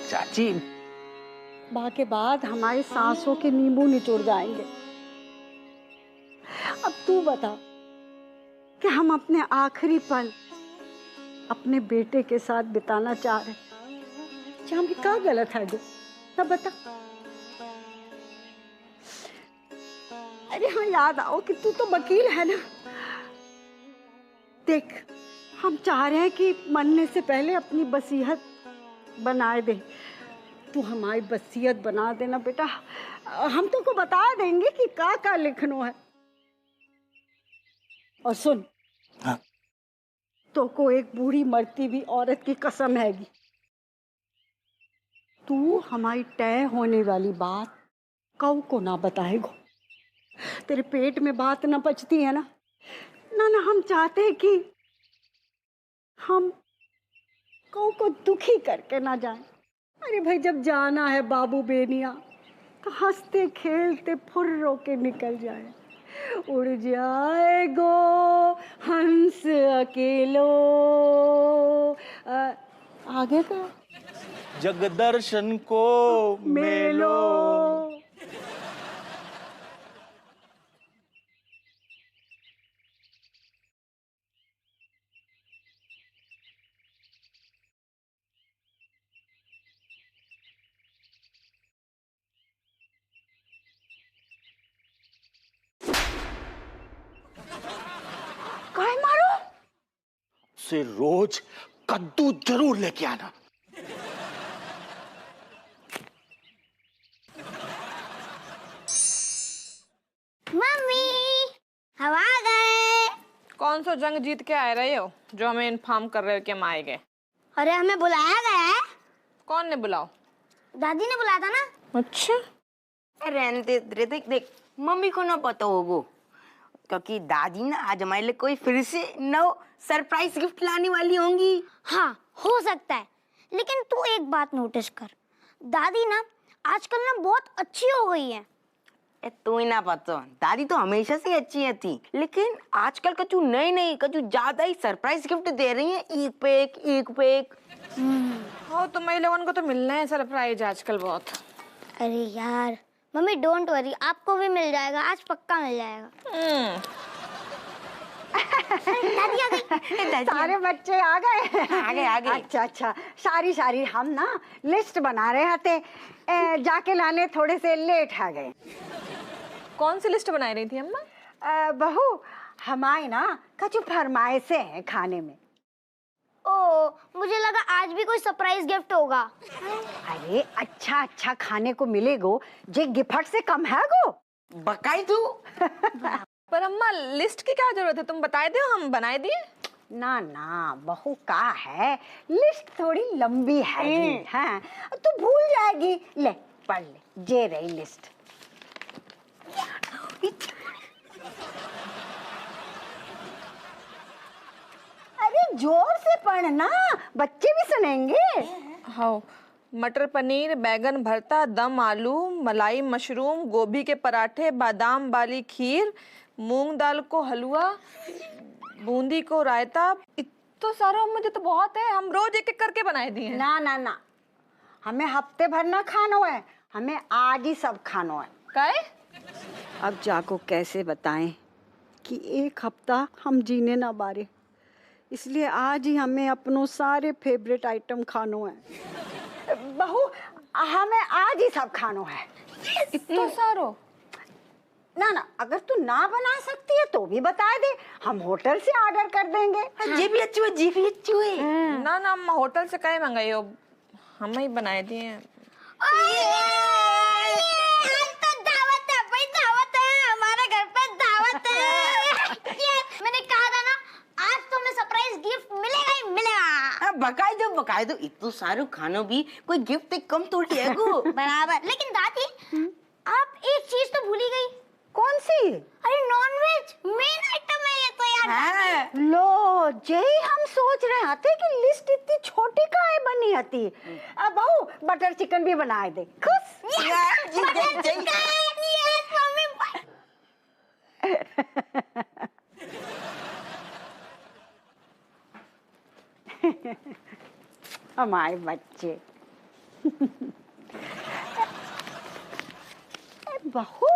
चाची, बा के बाद हमारी सांसों के नींबू निचुड़ जाएंगे। अब तू बता कि हम अपने आखिरी पल अपने बेटे के साथ बिताना चाह रहे, क्या हमें क्या गलत है जो? तब बता। अरे हाँ, याद आओ कि तू तो वकील है ना। देख, हम चाह रहे हैं कि मरने से पहले अपनी वसीयत बनाए दे। तू हमारी वसीयत बना देना बेटा, हम तुमको बता देंगे कि का लिखनो है। और सुन, हाँ? तो को एक बूढ़ी मरती हुई औरत की कसम हैगी, तू हमारी तय होने वाली बात कऊ को ना बताएगो। तेरे पेट में बात ना पचती है ना? ना ना, हम चाहते हैं कि हम कऊ को दुखी करके ना जाएं। अरे भाई, जब जाना है बाबू बेनिया तो हंसते खेलते फुर्रो के निकल जाए। उड़ जाए गो हंस अकेलो। आगे का जग दर्शन को मेलो। काय मारो से रोज कद्दू जरूर लेके आना। मम्मी, हम आ गए। कौन सा जंग जीत के आए रहे हो जो हमें इन्फॉर्म कर रहे हो कि हम आए गए? अरे हमें बुलाया गया है। कौन ने बुलाओ? दादी ने बुलाया था ना। अच्छा, रहने दे, देख देख मम्मी को ना पता होगो, क्योंकि दादी ना आज हमारे लिए कोई फिर से नव सरप्राइज गिफ्ट लाने वाली होंगी। हाँ, हो सकता है, लेकिन तू एक बात नोटिस कर, दादी ना आजकल ना बहुत अच्छी हो गई है। तू ही ना पता, दादी तो हमेशा से अच्छी थी, लेकिन आजकल कचू नई नई कचू ज्यादा ही सरप्राइज गिफ्ट दे रही है, एक पे एक एक पे एक। हो तुम लोगों को तो मिलना है सरप्राइज आजकल बहुत। अरे यार मम्मी, डोंट वरी, आपको भी मिल जाएगा, आज पक्का मिल जाएगा। दादी आ गई। सारे बच्चे आ गए। आ गए। अच्छा अच्छा, सारी हम ना लिस्ट बना रहे थे, जाके लाने थोड़े से लेट आ गए। कौन सी लिस्ट बनाई रही थी अम्मा? बहू, हमारी ना कछु फरमाइशें हैं खाने में। ओ, मुझे लगा आज भी कोई सरप्राइज गिफ्ट होगा। अरे अच्छा अच्छा खाने को मिलेगो, जे गिफ्ट से कम है गो। बकाई तू। पर अम्मा, लिस्ट की क्या जरूरत है? तुम बताए दो, हम बनाए दिए। ना ना बहू, का है लिस्ट थोड़ी लंबी है। हाँ, तू भूल जाएगी। ले पढ़ ले, जे रही लिस्ट। अरे जोर से पढ़ना, बच्चे भी सुनेंगे। हाँ, मटर पनीर, बैगन भरता, दम आलू, मलाई मशरूम, गोभी के पराठे, बादाम वाली खीर, मूंग दाल को हलवा, बूंदी को रायता। इतना सारा मुझे तो बहुत है, हम रोज एक एक करके बनाए दिए हैं। ना ना ना, हमें हफ्ते भर ना खानो है, हमें आज ही सब खानो है। काहे? अब जाको कैसे बताएं कि एक हफ्ता हम जीने ना बारे, इसलिए आज ही हमें अपनों सारे फेवरेट आइटम खानो है। बहू, हमें आज ही सब खानो है। इतना सारो? ना ना, अगर तू ना बना सकती है तो भी बता दे, हम होटल से ऑर्डर कर देंगे। ये भी अच्छी हुई, जी भी अच्छी हुई। ना ना अम्मा, होटल से काहे मंगाई हो, हम ही बनाए दिए हैं। आज तो दावत है भाई, दावत है, हमारे घर पे दावत है। मैंने कहा था ना, आज तो हमें सरप्राइज गिफ्ट मिलेगा ही मिलेगा। बकाई दो, इतना सारू खानो भी कोई गिफ्ट कम थोड़ी है गो। बराबर। लेकिन दादी, आप एक चीज तो भूली गई। कौन सी? अरे नॉनवेज मेन आइटम है ये तो यार। लो, जय हम सोच रहे थे कि लिस्ट इतनी छोटी काहे बनी आती। अब बहू, बटर चिकन भी बनाए दे। खुश? Butter chicken, yes mummy. हमारे बच्चे बहू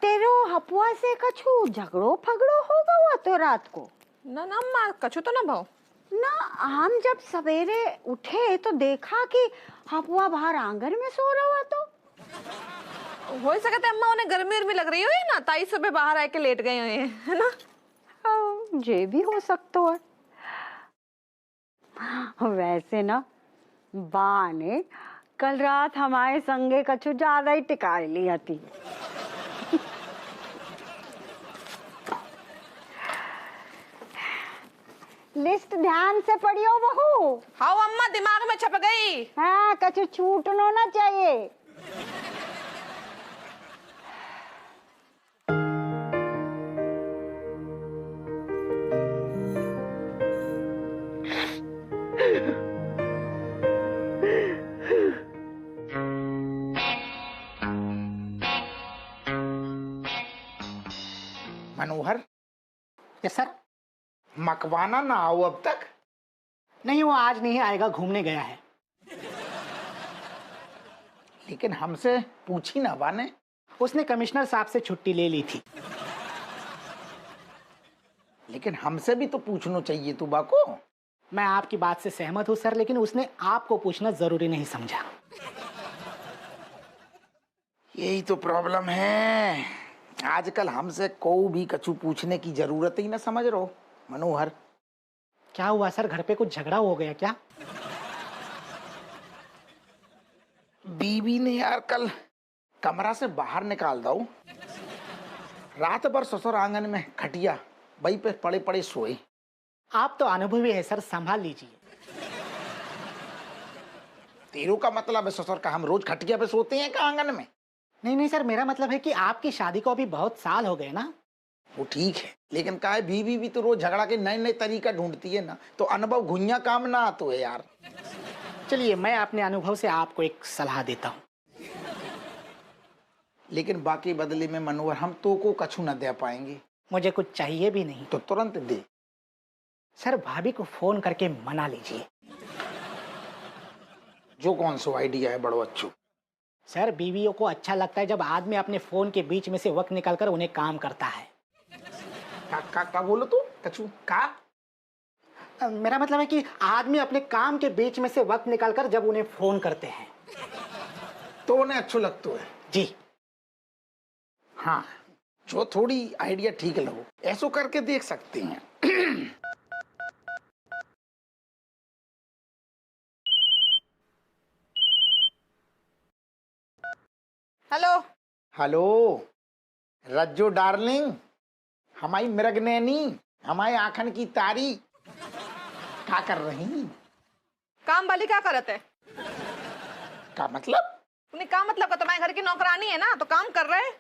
तेरो हपुआ से कछु झगड़ो फगड़ो हो गया तो रात को? ना ना अम्मा, कछु तो ना भाव। ना, हम जब सवेरे उठे तो देखा कि हपुआ बाहर आंगन में सो रहा तो। हो ही सकता है अम्मा उन्हें गर्मी उर्मी लग रही हो ना, ताई सुबह बाहर आके लेट गए हुए हैं, है ना? हाँ, ये भी हो सकता है। वैसे ना बा ने कल रात हमारे संगे कछु ज्यादा ही टिकाई लिया थी। लिस्ट ध्यान से पढ़ियो बहू। हाँ अम्मा, दिमाग में छप गई। हाँ, कछु छूटना ना चाहिए। मनोहर, यस सर। मकवाना ना आओ अब तक? नहीं, वो आज नहीं आएगा, घूमने गया है। लेकिन हमसे पूछी ना बाने। उसने कमिश्नर साहब से छुट्टी ले ली थी। लेकिन हमसे भी तो पूछना चाहिए तू बाको। मैं आपकी बात से सहमत हूँ सर, लेकिन उसने आपको पूछना जरूरी नहीं समझा। यही तो प्रॉब्लम है। आजकल हमसे कोई भी कछु पूछने की जरूरत ही ना समझ रहो मनोहर। क्या हुआ सर, घर पे कुछ झगड़ा हो गया क्या? बीवी ने यार कल कमरा से बाहर निकाल दो। रात भर ससुर आंगन में खटिया वही पे पड़े पड़े सोए। आप तो अनुभवी है सर, संभाल लीजिए। तेरू का मतलब है ससुर का हम रोज खटिया पे सोते हैं का आंगन में? नहीं नहीं सर, मेरा मतलब है कि आपकी शादी को अभी बहुत साल हो गए ना। वो ठीक है, लेकिन का है बीवी भी तो रोज झगड़ा के नए नए तरीका ढूंढती है ना, तो अनुभव घुइया काम ना आतो है यार। चलिए, मैं अपने अनुभव से आपको एक सलाह देता हूँ। लेकिन बाकी बदले में मनोहर हम तो को कछु न दे पाएंगे। मुझे कुछ चाहिए भी नहीं। तो तुरंत दे। सर, भाभी को फोन करके मना लीजिए। जो कौन सा आइडिया है बड़ो अच्छो। सर, बीवियों को अच्छा लगता है जब आदमी अपने फोन के बीच में से वक्त निकालकर उन्हें काम करता है। का बोलो तू कछु का? मेरा मतलब है कि आदमी अपने काम के बीच में से वक्त निकालकर जब उन्हें फोन करते हैं तो उन्हें अच्छो लगता है। जी हाँ, जो थोड़ी आइडिया ठीक लगो ऐसो करके देख सकते हैं। हेलो हेलो रज्जो डार्लिंग, हमारी मृगनैनी, हमारे आखन की तारी, क्या कर रही? काम वाली क्या करते है? का मतलब? उन्हें काम मतलब का तुम्हारे घर की नौकरानी है ना, तो काम कर रहे हैं।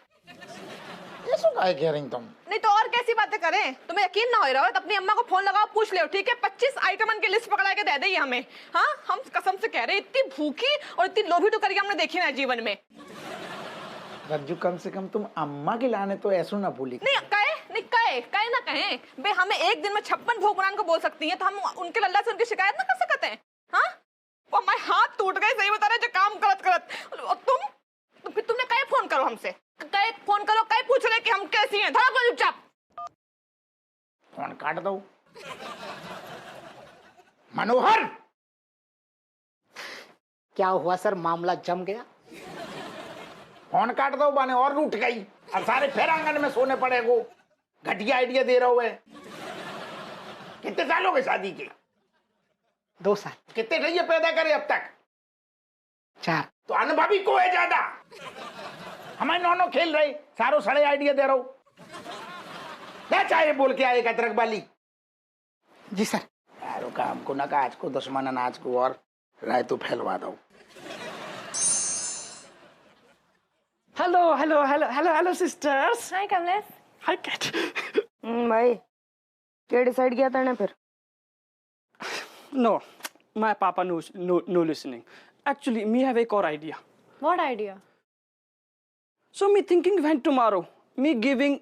ऐसो काहे कह रही तुम? नहीं तो और कैसी बातें करें? तुम्हें यकीन ना हो रहा हो तो अपनी अम्मा को फोन लगाओ, पूछ ले, ठीक है? 25 आइटम की लिस्ट पकड़ा के दे दे हमें। हाँ, हम कसम से कह रहे हैं, इतनी भूखी और इतनी लोभी तो करके हमने देखी ना जीवन में। रज्जू, कम से कम तुम अम्मा के लाने तो ऐसो ना भूली। नहीं कहे ना कहें बे, हमें एक दिन में 56 भोग बनाने को बोल सकती हैं, तो हम उनके लल्ला से उनकी शिकायत ना कर सकते हैं? हाँ, वो हमारे हाथ टूट गए, सही बता रहे, जो काम करत करत। और तुम तो फिर तुमने कहे फोन करो हमसे, कहे फोन करो, कहे पूछ रहे कि हम कैसी हैं। धड़ा को चुपचाप फोन काट दो। मनोहर, क्या हुआ सर, मामला जम गया? फोन काट दो बाने और रूठ गई और सारे फिर आंगन में सोने पड़ेगो। घटिया आइडिया दे रहे हो। कितने साल हो गए शादी के? 2 साल। कितने रहिए पैदा करे अब तक? 4। तो अनुभवी को है ज्यादा। हमारे नौनो खेल रहे, सारो सड़े आइडिया दे रहे हो। क्या चाहे बोल के आए कतरक वाली? जी सर। यारो काम को ना का आज को दुश्मन अनाज को और राय तो फैलवा दो। Hello hello hello hello hello sisters. Hi Kamlesh. Hi Kat. भाई क्या डिसाइड किया था ना फिर? No, my papa no listening. Actually, me have a core idea. What idea? So me thinking when tomorrow me giving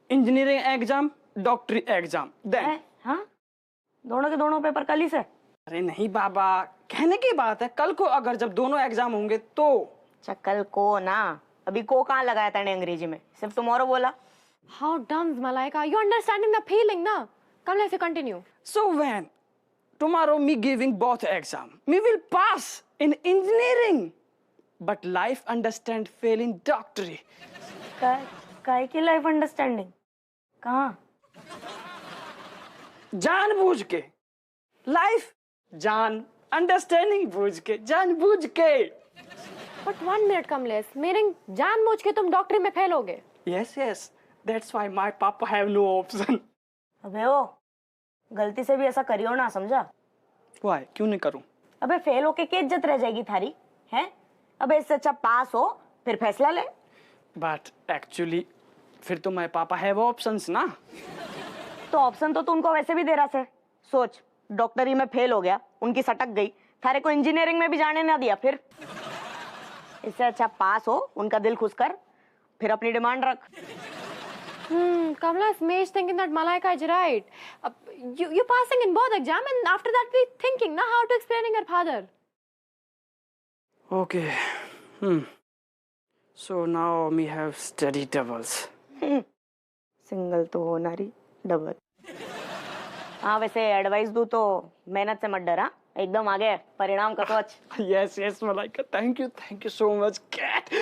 engineering exam, doctorate exam. Then हाँ, दोनों के दोनों पेपर कल ही से? अरे नहीं बाबा, कहने की बात है, कल को अगर जब दोनों एग्जाम होंगे तो। चक्कल को ना, अभी को कहाँ लगाया था अंग्रेजी में, सिर्फ टुमारो बोला। How dumb, Malaika. You understanding the feeling, na? Come, let's continue. So when tomorrow me giving both exam, me will pass in engineering, but life understand fail in doctorate. काय की लाइफ अंडरस्टैंडिंग कहाँ? जानबूझ के life जान understanding बूझ के जानबूझ के। But 1 minute, कमलेश, मेरे जानबूझ के तुम डॉक्टरी में फेल होगे। Yes, yes. That's why my papa have no option. अबे ओ, गलती से भी ऐसा करियो ना, समझा? Why? क्यों नहीं करूं? अबे फेल होके क्या इज्जत रह जाएगी थारी, हैं? अबे इससे अच्छा पास हो, फिर फैसला ले। But actually, फिर तो my papa have options ना। तो ऑप्शन तो उनको वैसे भी दे रहा से। सोच, डॉक्टरी में फेल हो गया, उनकी सटक गई, थारे को इंजीनियरिंग में भी जाने ना दिया, फिर इससे अच्छा पास हो, उनका दिल खुश कर, फिर अपनी डिमांड रख। Kamlesh, Mesh thinking that Malaika is right. You passing in both exam, and after that we thinking now how to explaining her father. Okay. So now we have study doubles. Single तो हो नारी, double. हाँ वैसे advice दूँ तो मेहनत से मत डरा, एकदम आगे परिणाम का सोच। Yes, yes, Malaika. Thank you so much, cat.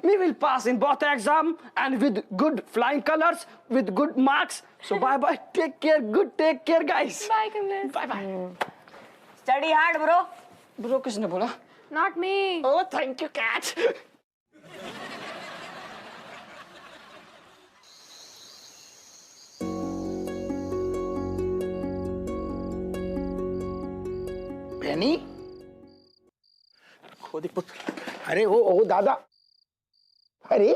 We will pass in both exam and with good flying colors, with good marks. So bye, take care, guys. Bye, Kamlesh. Bye. Study hard bro. Bro, किसने बोला? Not me. Oh, thank you, cat. बहनी, खोदी पुत्र। अरे ओ दादा, अरे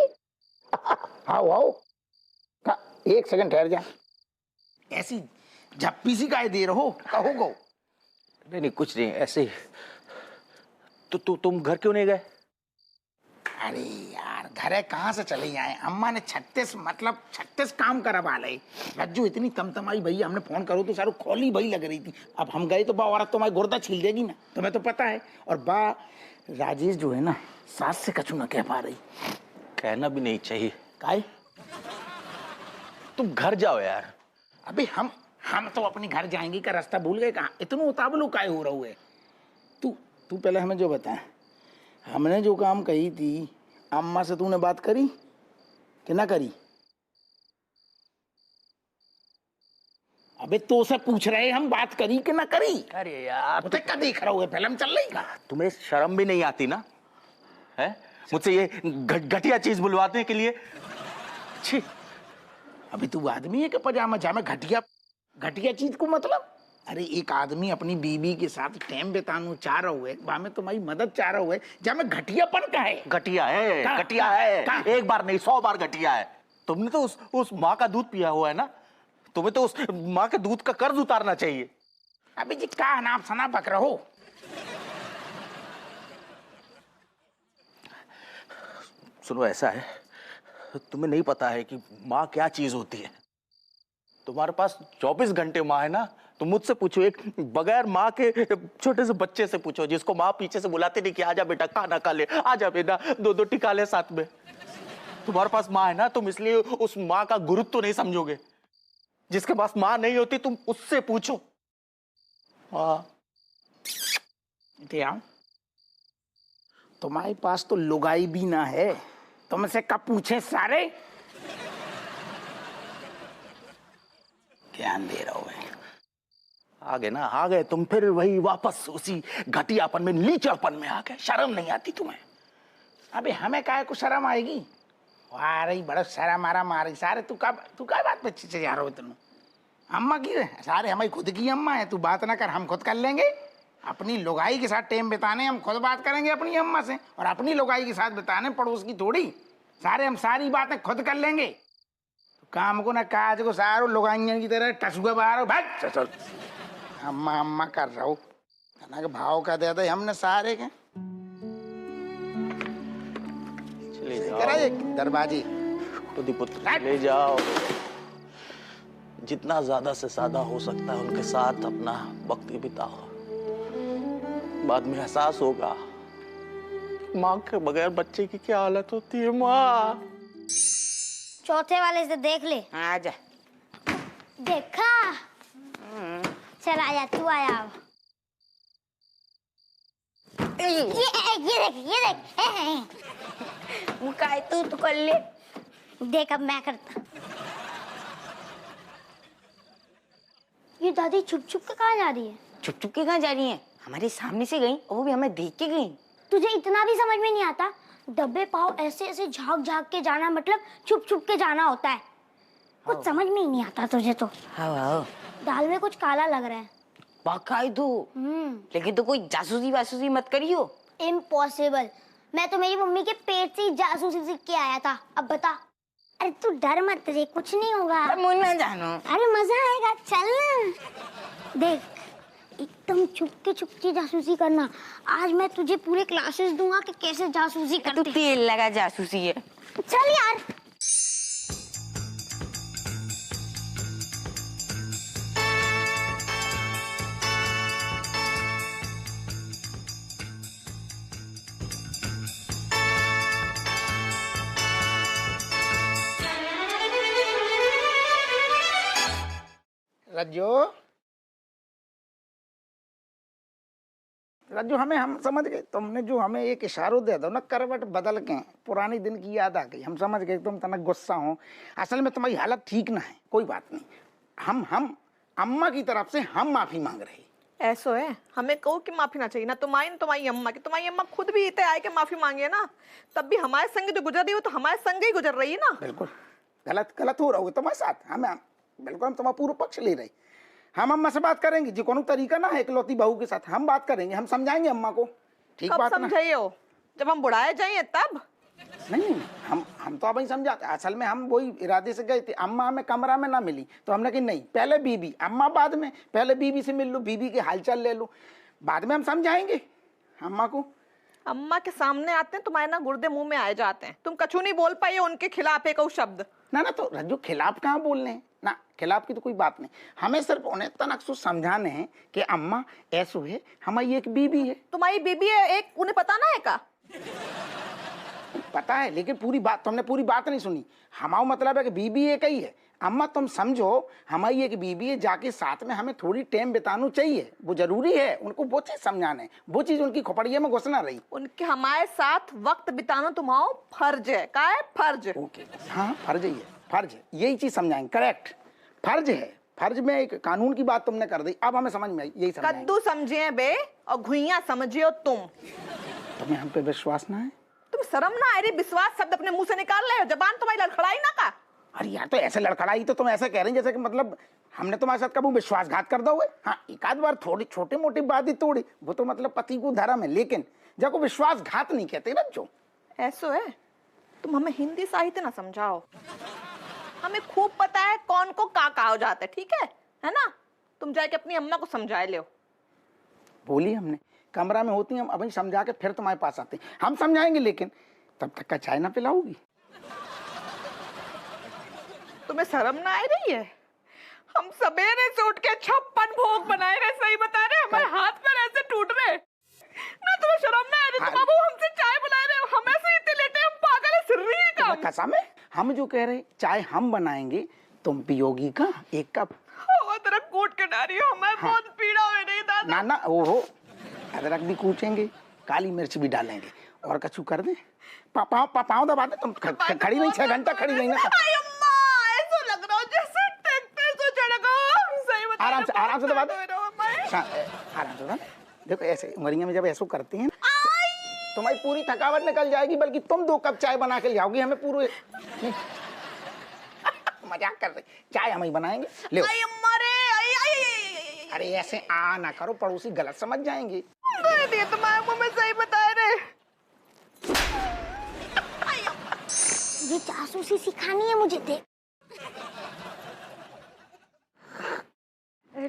आओ आओ, एक सेकंड ठहर जा। ऐसी झप्पी सी काय दे रहो, कहो गो। नहीं कुछ नहीं, ऐसे ही। तो तुम घर क्यों नहीं गए? अरे यार, घरे कहाँ से चले आए, अम्मा ने 36 काम करवा ले। रज्जू इतनी तमतमाई भैया, हमने फोन करो तो सारू खोली भई लग रही थी। अब हम गए तो बा औरत तो हमारी गुर्दा छील देगी ना, तुम्हें तो पता है। और बा राजेश जो है ना, सास से कछु ना कह पा रही। कहना भी नहीं चाहिए। काय? तुम घर जाओ यार। अबे हम तो अपने घर जाएंगे का रास्ता भूल गए कहाँ? इतना उतावलो काय हो रहा है? तू पहले हमें जो बता, हमने जो काम कही थी अम्मा से तूने बात करी कि ना करी? अबे तो से पूछ रहे हम, बात करी कि ना करी? अरे यार, तो क्या देख रहा हूँ, फिल्म चल रही का? तुम्हें शर्म भी नहीं आती ना? है मुझसे ये घटिया चीज बुलवाने के लिए? छी। अभी तू आदमी है कि पजामा जामे घटिया चीज को मतलब? अरे एक आदमी अपनी बीबी के साथ टाइम बिताना चाह रहा हुए, में तुम्हारी मदद चाह रहा हुए, जहाँ में घटियापन का है। घटिया है, एक बार नहीं 100 बार घटिया है। तुमने तो उस माँ का दूध पिया हुआ है ना, तुम्हें तो उस माँ के दूध का कर्ज उतारना चाहिए। अभी जी का नाप सना पक रहो। सुनो, ऐसा है, तुम्हें नहीं पता है कि माँ क्या चीज होती है। तुम्हारे पास 24 घंटे माँ है ना, तो मुझसे पूछो, एक बगैर माँ के छोटे से बच्चे से पूछो, जिसको माँ पीछे से बुलाते नहीं कि आजा बेटा खाना खा ले, आजा बेटा 2 टिका ले साथ में। तुम्हारे पास माँ है ना, तुम इसलिए उस माँ का गुरुत्व तो नहीं समझोगे। जिसके पास माँ नहीं होती तुम उससे पूछो। तुम्हारे पास तो लुगाई भी ना है, तुमसे कब पूछे सारे? ज्ञान दे रहा हूं। आ गए तुम फिर वही वापस उसी घटियापन में, नीचड़पन में आ गए। शर्म नहीं आती तुम्हें? अबे हमें काहे को शर्म आएगी? वाह बड़ा शर्म आ मारी सारे। तू का बात पे चीचे जा रहा हो? तेन अम्मा की सारे हमारी खुद की अम्मा है, तू बात ना कर, हम खुद कर लेंगे। अपनी लुगाई के साथ टाइम बिताने हम खुद बात करेंगे अपनी अम्मा से, और अपनी लुगाई के साथ बिताने पड़ोस की थोड़ी। सारे हम सारी बातें खुद कर लेंगे। तो काम को ना काज को सारो लुगाइयों की तरह टसुआ बाहर भाग चल। अम्मा कर रहा हूँ ना, भाव का दे दे हमने सारे के। दरवाजे खुद ही पुत्र ले जाओ। जितना ज्यादा से ज्यादा हो सकता है उनके साथ अपना वक्त बिताओ। बाद में एहसास होगा माँ के बगैर बच्चे की क्या हालत होती है। माँ चौथे वाले से देख ले। आजा। देखा? चल आया, तू आया अब। ये देख। मुकाए तू कर ले। देख अब मैं करता। ये दादी छुप छुप के कहाँ जा रही है? चुप चुप के कहाँ जा रही हैं? हमारे सामने से गई और वो भी हमें देख के गई। तुझे इतना भी समझ में नहीं आता? डब्बे पाव ऐसे ऐसे झाँक झाँक के जाना मतलब छुप छुप के जाना होता है। कुछ समझ में ही नहीं आता तुझे तो। हाँ दाल में कुछ काला लग रहा है। पकाई तू। लेकिन तो कोई जासूसी वासूसी मत करियो। इम्पॉसिबल। मैं तो मेरी मम्मी के पेट से ही जासूसी सीख के आया था। अब बता। अरे तू डर मत रे, कुछ नहीं होगा। मुझे ना जानो। अरे मजा आएगा, चल ना। देख एकदम छुप के जासूसी करना। आज मैं तुझे पूरे क्लासेस दूंगा कि कैसे जासूसी तू करते। तेल लगा जासूसी है। चल यार। रज्जू हमें हम समझ गए। तुमने जो हमें एक इशारो दे दो ना, करवट बदल के पुरानी दिन की याद आ गई। हम समझ गए तुम तना गुस्सा हो। असल में तुम्हारी हालत ठीक ना है, कोई बात नहीं। हम अम्मा की तरफ से हम माफी मांग रहे। ऐसो है, हमें कहो कि माफी ना चाहिए ना तुम्हारी ना तुम्हारी अम्मा की। तुम्हारी अम्मा खुद भी इतने आए के माफी मांगे ना, तब भी हमारे संग जो गुजर रही हो तो हमारे संग ही गुजर रही है ना। बिल्कुल गलत हो रहा हो तुम्हारे साथ। हम बिल्कुल हम तुम्हारा पूरा पक्ष ले रहे। हम अम्मा से बात करेंगे जी, कोनो तरीका ना है इकलौती बहू के साथ। हम बात करेंगे, हम समझाएंगे अम्मा को। ठीक कब बात ना? समझाइयो? जब हम बुढ़ाए जाइए तब। नहीं हम तो अब ही समझाते। असल में हम वही इरादे से गए थे। अम्मा हमें कमरा में ना मिली तो हमने कहा नहीं, पहले बीबी, अम्मा बाद में। पहले बीबी से मिल लो, बीबी के हालचाल ले लो, बाद में हम समझाएंगे अम्मा को। अम्मा के सामने आते हैं तुम्हारे ना गुर्दे मुंह में आए जाते हैं। तुम कछु नहीं बोल पाई उनके खिलाफ एक शब्द। ना तो रज्जू खिलाफ कहाँ बोलने हैं ना, खिलाफ की तो कोई बात नहीं। हमें सिर्फ उन्हें तनक समझाने हैं कि अम्मा ऐसो है, हमारी एक बीबी है। तुम्हारी बीबी है एक, उन्हें पता ना है का? पता है, लेकिन पूरी बात तुमने पूरी बात नहीं सुनी। हमारा मतलब है कि बीबी एक ही है। अम्मा तुम समझो हमारी एक बीबी है, जाके साथ में हमें थोड़ी टाइम बिताना चाहिए, वो जरूरी है। उनको वो चीज समझाने, वो चीज उनकी खोपड़िया में घुसना रही। उनके हमारे साथ वक्त बिताना तुम्हारा फर्ज है। का है? फर्ज। ओके हाँ, फर्ज ही है, फर्ज है, यही चीज समझाएंगे। करेक्ट, फर्ज है। फर्ज में एक कानून की बात तुमने कर दी, अब हमें समझ में आई, यही समझाएंगे। कद्दू समझिए बे और घुइयां समझियो तुम। तुम्हें हम पे विश्वास ना है? तुम शर्म ना आ रही? विश्वास शब्द अपने मुंह से निकाल रहे हो, जबान तुम्हारी लड़खड़ाई ना का। अरे यार, तो ऐसे लड़खड़ाई तो तुम ऐसे कह रही जैसे कि मतलब हमने तुम्हारे साथ कभी विश्वासघात कर दोगे। हाँ, एक आध बार थोड़ी छोटी मोटी बात ही तोड़ी, वो तो मतलब पति को धर्म है, लेकिन जब को विश्वासघात नहीं कहते ना जो। ऐसो है, तुम हमें हिंदी साहित्य ना समझाओ। हमें खूब पता है कौन को का कहा जाता है, ठीक है ना? तुम जाके अपनी अम्मा को समझाए लो। बोली हमने कमरा में होती, हम अभी समझा के फिर तुम्हारे पास आते। हम समझाएंगे, लेकिन तब तक का चाय ना पिलाओगी? तुम्हें शर्म ना आ रही है? हम सवेरे से उठ के 56 भोग बनाए रहे, सही बता रहे, हमारे हाथ पैर ऐसे टूट रहे ना। तुम्हें शर्म ना आ रही? तुम अब हमसे चाय बुला रहे हो, हम ऐसे इतने लेटे, हम पागल है, सिर्री है काम। कसम है, हम जो कह रहे चाय हम बनाएंगे, तुम पियोगी का एक कप? वो तेरा कूट के डारी हो, हमें बहुत पीड़ा हो रही दादा। ना ओहो, अदरक भी कूचेंगे, काली मिर्च भी डालेंगे, और कछु कर दे। पाँव दबा दे। तुम खड़ी नहीं, 6 घंटा खड़ी नहीं ना। आराम से दबा दे, आराम से। देखो ऐसे उमरिया में जब ऐसा करती हैं तुम्हारी पूरी थकावट निकल जाएगी, बल्कि तुम 2 कप चाय बना के ले आओगी। हमें पूरे मजाक कर रहे, चाय हम ही बनाएंगे। ले अरे ऐसे आ ना करो, पड़ोसी गलत समझ जाएंगे। तुम्हारे मुंह में सही बता रहे। ये जासूसी सिखानी है मुझे, देख।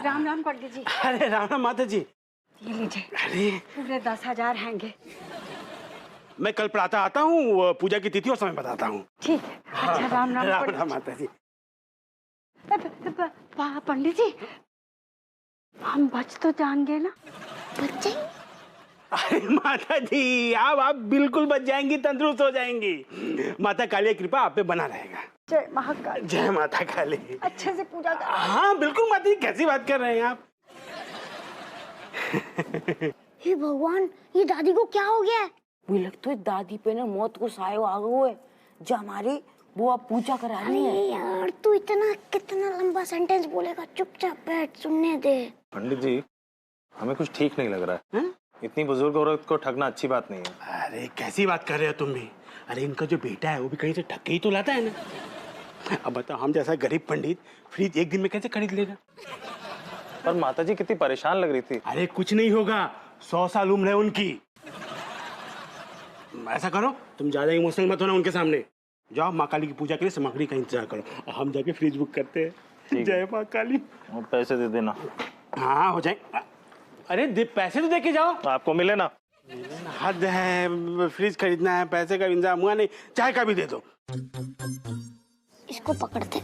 राम राम पंडित जी। अरे राम राम माता जी। ये लीजिए, अरे पूरे 10,000 हैंगे। मैं कल प्रातः आता हूँ, पूजा की तिथि और समय बताता हूँ। ठीक है। अच्छा, राम राम राम पंडित राम माता जी। पंडित जी, हम बच तो जान गए ना? बच्चे अरे माता जी, आप बिल्कुल बच जाएंगी, तंदुरुस्त हो जाएंगी। माता काली की कृपा आप पे बना रहेगा। जय महाकाल। जय माता काली। अच्छे से पूजा कर। हाँ बिल्कुल माता जी, कैसी बात कर रहे हैं आप? हे भगवान, ये दादी को क्या हो गया है? मुझे लगता है दादी पे ना मौत को सायो आ गए है, जो हमारी वो अब पूजा करा रही अरे है। यार, तू इतना कितना लंबा सेंटेंस बोलेगा? चुपचाप बैठ, सुनने दे। पंडित जी, हमें कुछ ठीक नहीं लग रहा है। इतनी बुजुर्ग औरत को ठगना अच्छी बात नहीं है। अरे कैसी बात कर रहे हो तुम भी? अरे इनका जो बेटा है वो भी कहीं से ठग के ही तो लाता है ना। अब बताओ, हम जैसा गरीब पंडित फ्रिज एक दिन में कैसे खरीद लेगा? पर माताजी कितनी परेशान लग रही थी। अरे कुछ नहीं होगा, 100 साल उम्र है उनकी। ऐसा करो, तुम ज्यादा इमोशनल मत होना उनके सामने। जाओ, माँ काली की पूजा के लिए सामग्री का इंतजार करो, हम जाके फ्रिज बुक करते हैं। जय माँ काली। और पैसे दे देना। हाँ हो जाए। अरे पैसे तो दे के जाओ। आपको मिले ना। हद है, फ्रिज खरीदना है, पैसे का इंतजाम हुआ नहीं, चाय का भी दे दो। इसको पकड़ते।